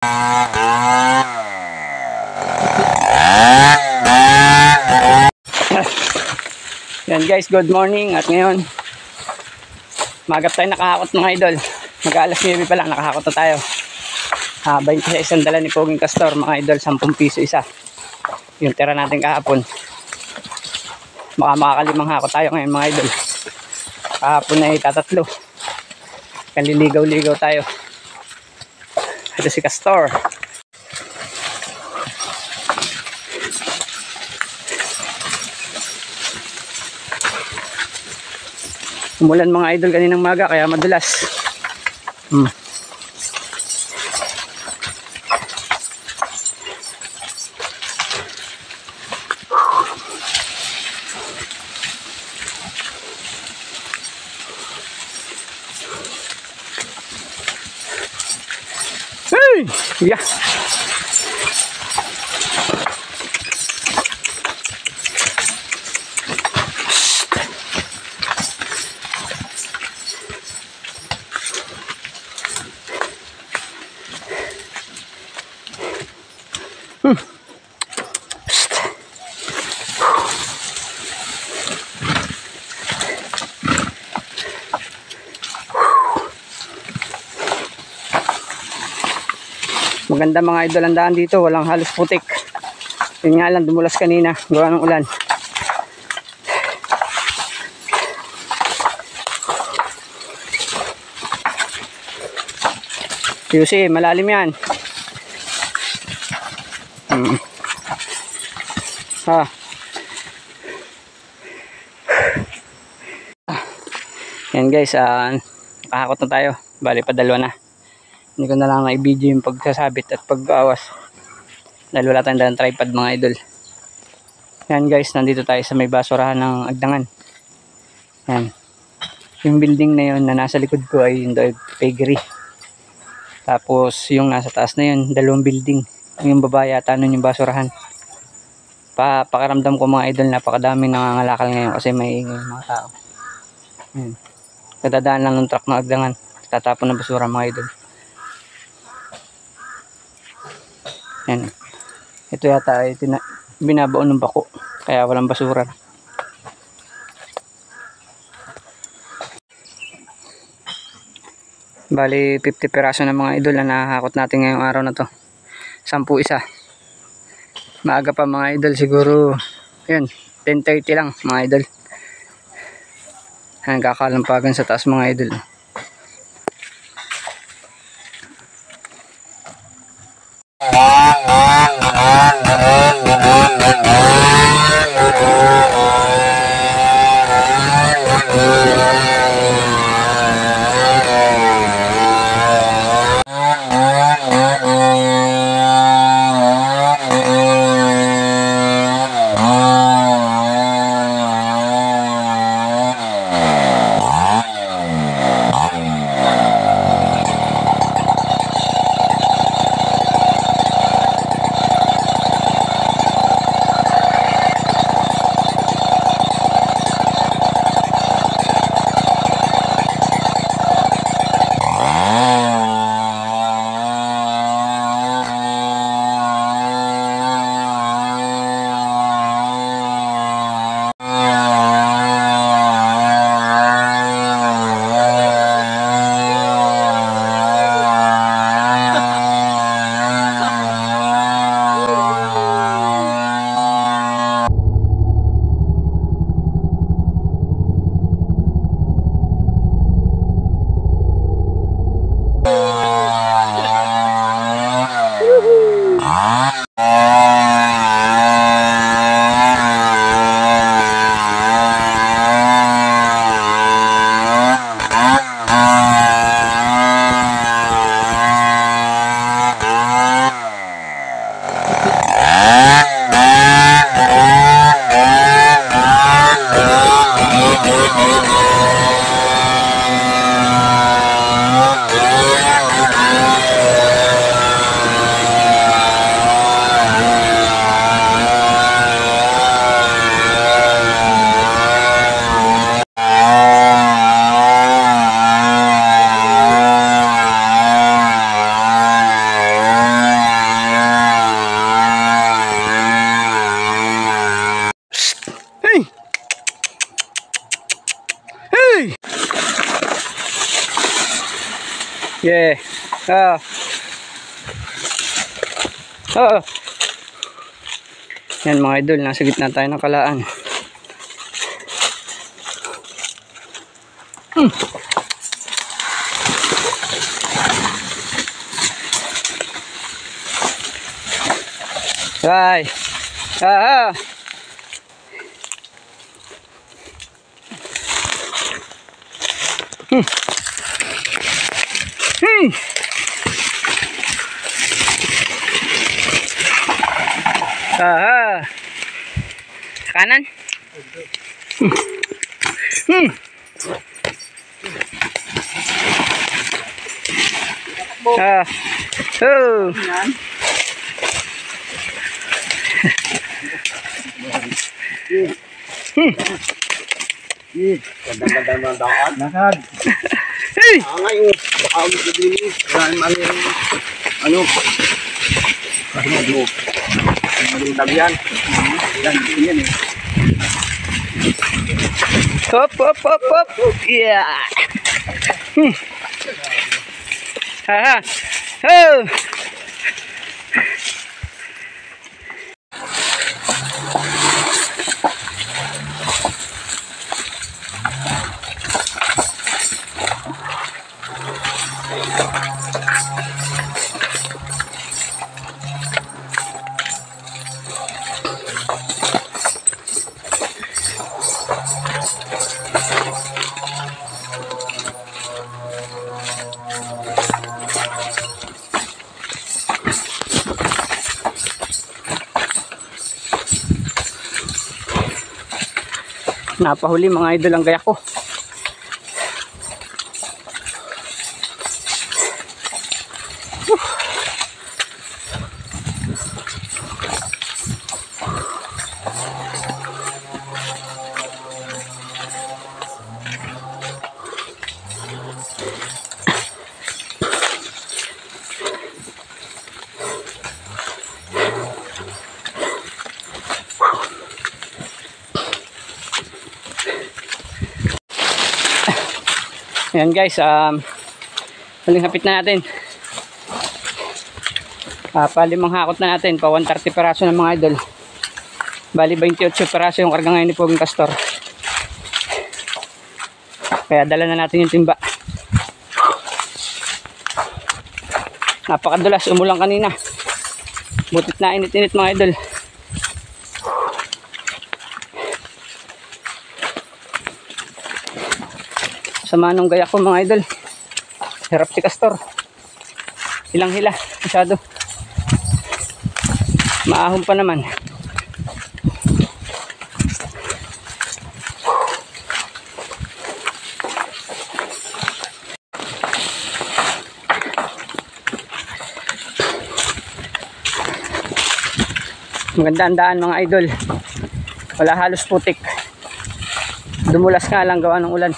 Yan guys, good morning. At ngayon magap tayo nakahakot mga idol. Mag-alas 9 pa lang, nakahakot na tayo. 20 sa isang dala ni Poging Castor mga idol, 10 piso isa. Yung tira natin kahapon. Baka makakalimang hakot tayo ngayon mga idol. Kahapon ay tatatlo. Kaliligaw-ligaw tayo. Ito si Castor. Umulan mga idol kaninang maga kaya madulas. Hey! Yeah. Maganda mga idol ang daan dito, walang halos putik. Yun nga lang, dumulas kanina gawa ng ulan. Yusi, malalim yan. Yan guys, nakahakot na tayo. Bali pa dalawa na. Hindi ko na lang na-video yung pagsasabit at pag-awas dahil wala tayong dalang tripod mga idol. Yan guys, nandito tayo sa may basurahan ng Agdangan. Yan. Yung building na yun na nasa likod ko ay yung piggery. Tapos yung nasa taas na yun, dalawang building. Yung baba yata nun yung basurahan. Pakiramdam ko mga idol, napakadami nangangalakal ngayon kasi may mga tao. Yan. Kadadaan lang ng truck ng Agdangan. Tatapon ng basura mga idol. Yan. Ito yata ay binabaon ng bako. Kaya walang basura. Bali 50 piraso ng mga idol na nakahakot natin ngayong araw na to. 10 isa. Maaga pa mga idol, siguro yun, 10:30 lang mga idol. Kakalampagan sa taas mga idol. Yeah. Oh. Oh. Yan mga idol, nasa gitna tayo ng kalaan. Bye. Ah. Kanan. Oh. Ganda-ganda ng daan. Nakad. Hey! Ngayon, baka ulit na din. Ano? Maling tabihan. Yan eh. Hop. Yeah. Oh. Napahuli mga idol ang gayak ko. Ayan guys, huling hapit na natin. Palimang hakot na natin, pa 130 peraso ng mga idol. Bali 28 peraso yung karga ngayon ni Poging Castor. Kaya dala na natin yung timba. Napakadulas, umulang kanina. Butit na init-init mga idol. Sama nung gayak ko mga idol. Hirap si Castor. Ilang hila, masyado. Maahon pa naman. Maganda ang daan mga idol. Wala halos putik. Dumulas nga lang gawa ng ulan.